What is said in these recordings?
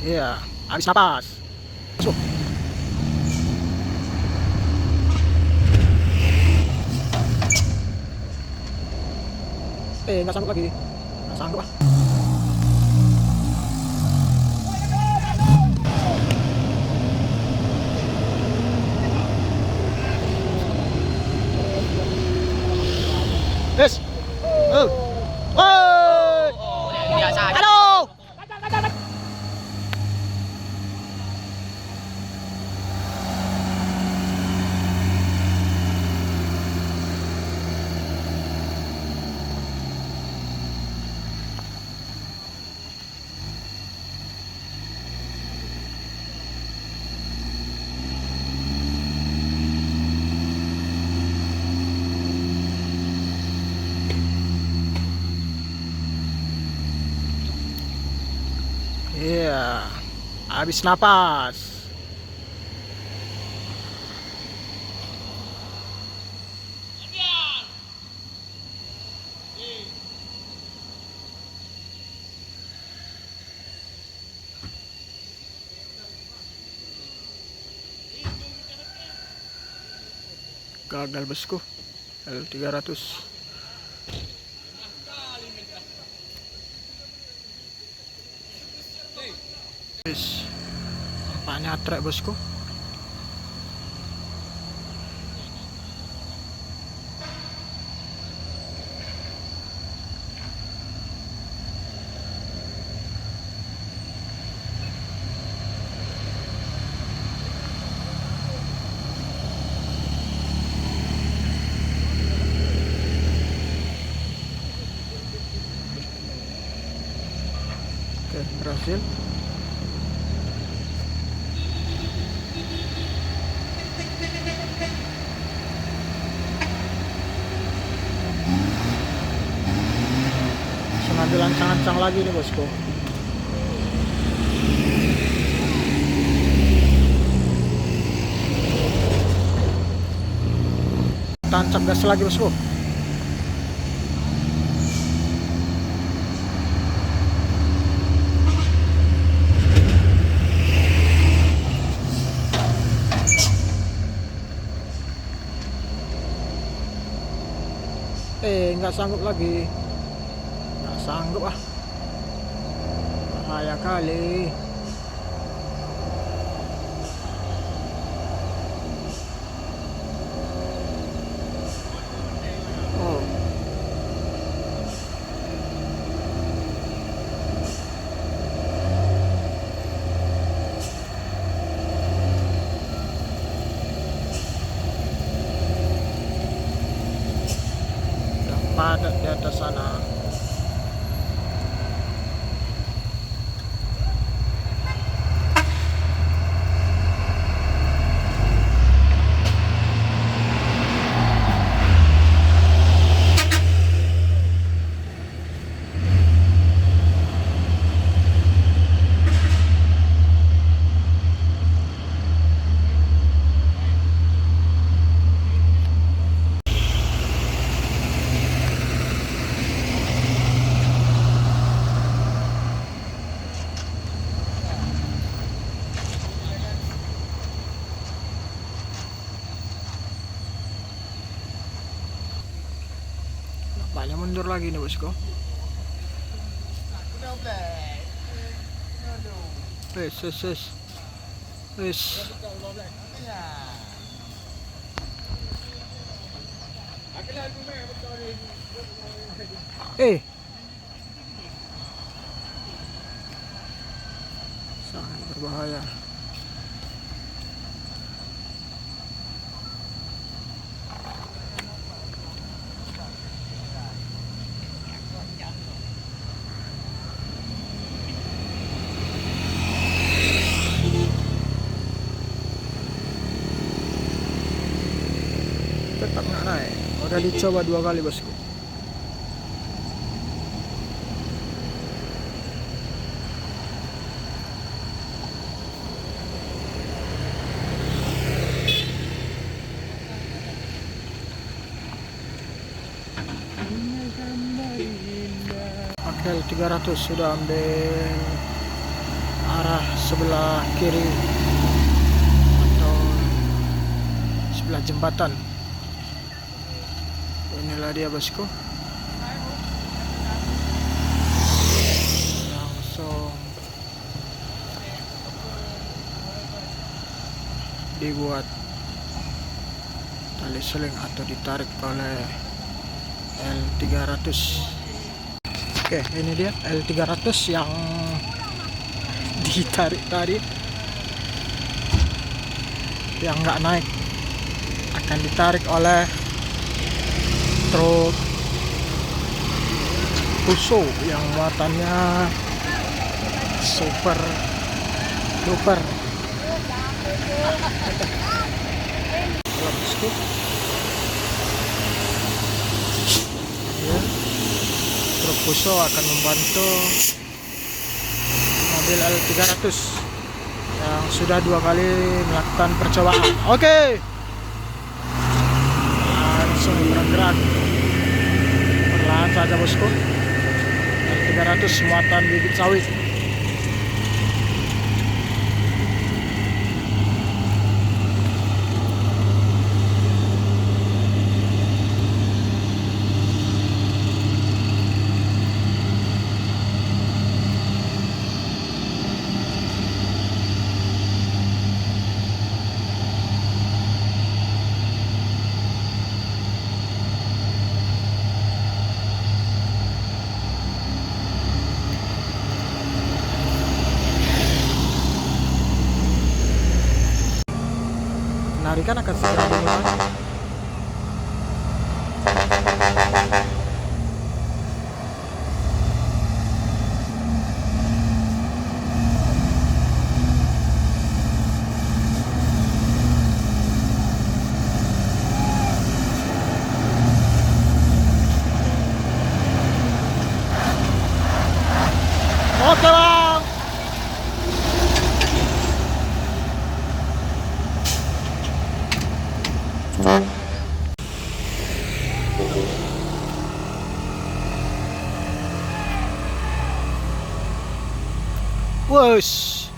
Iya, habis napas. Masuk. Nggak sanggup lagi. Nggak sanggup ah. Yes. Oh. Woi. Biasa aja. Halo. Iya, habis napas. Gagal bosku. L300. Yes. Nampaknya trek bosku. Oke, berhasil. Sambil lancang-lancang lagi nih bosku. Tancap gas lagi bosku. Nggak sanggup lagi. Nggak sanggup ah. Bahaya kali. Oh. Udah padat di atas sana. Nampaknya mundur lagi nih bosku. Wes. Sangat berbahaya. Tetap nggak naik. Udah dicoba 2 kali bosku. Oke, 300 sudah ambil arah sebelah kiri atau sebelah jembatan. Inilah dia bosku, langsung dibuat tali seling atau ditarik oleh L300. Oke, ini dia L300 yang ditarik tadi, yang nggak naik akan ditarik oleh truk Fuso yang muatannya super duper. Bosku, ya, truk Fuso akan membantu mobil L300 yang sudah 2 kali melakukan percobaan. Oke, langsung bergerak perlahan saja bosku. L300 muatan bibit sawit. Penarikan akan segera dimulai. Oke bang. Wush.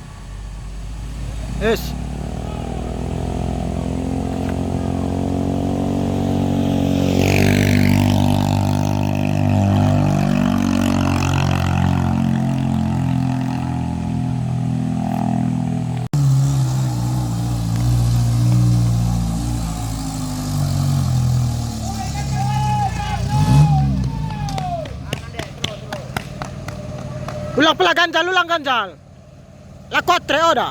Yes. Ulang pula ganjal, ulang ganjal. La 4 ora.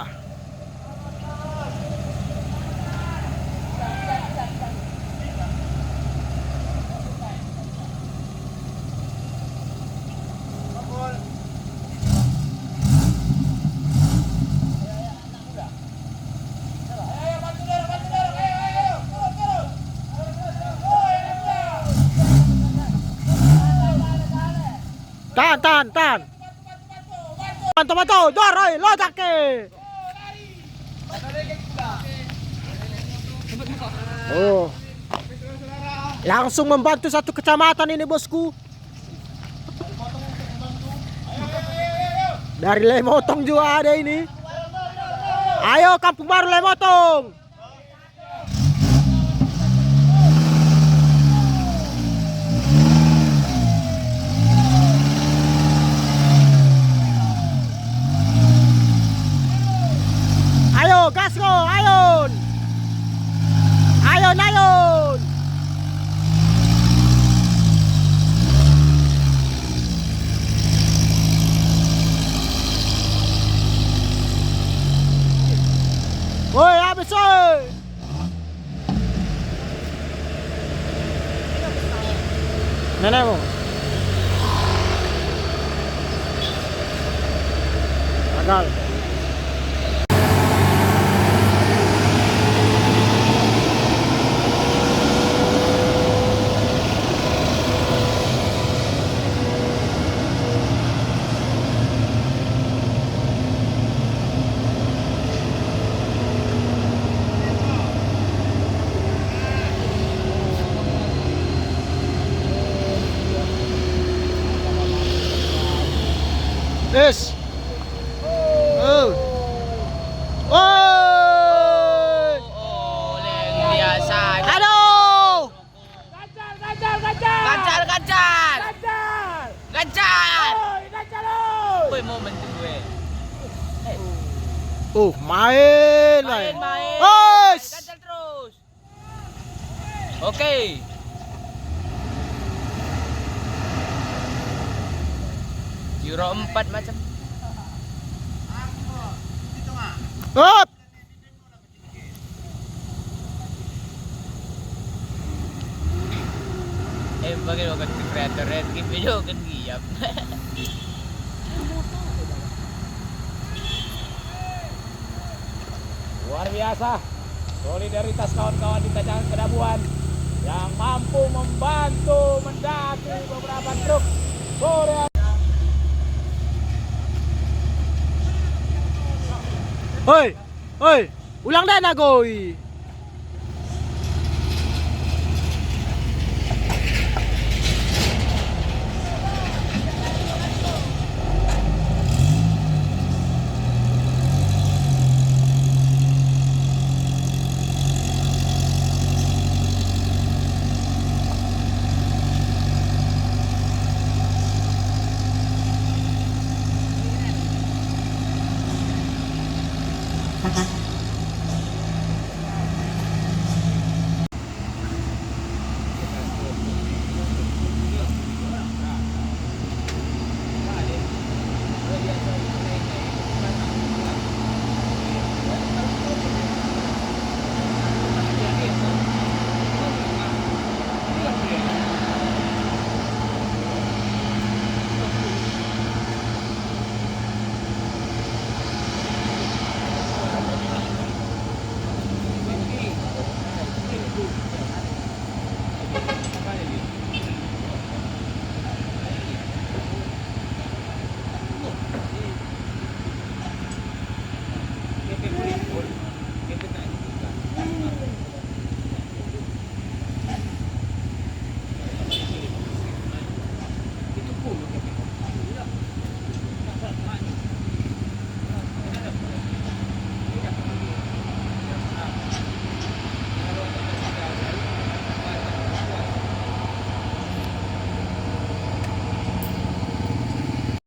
Tahan. Bantu, doroi, lojake. Oh, langsung membantu satu kecamatan ini bosku. Dari Lemotong juga ada ini. Ayo Kampung Baru Lemotong. Ayo gasgo, ayun. Ayun. Woi, habis woi. Nenekmu. Gagal. Yes. Oh. Main. Main. Oi. Cancel terus. Oke. Euro 4 macam. Hop. Bagi content creator red video kan giap. Luar biasa solidaritas kawan-kawan di Tanjung Kedabuan yang mampu membantu mendaki beberapa truk sore. Oi, ulang dah nak goi.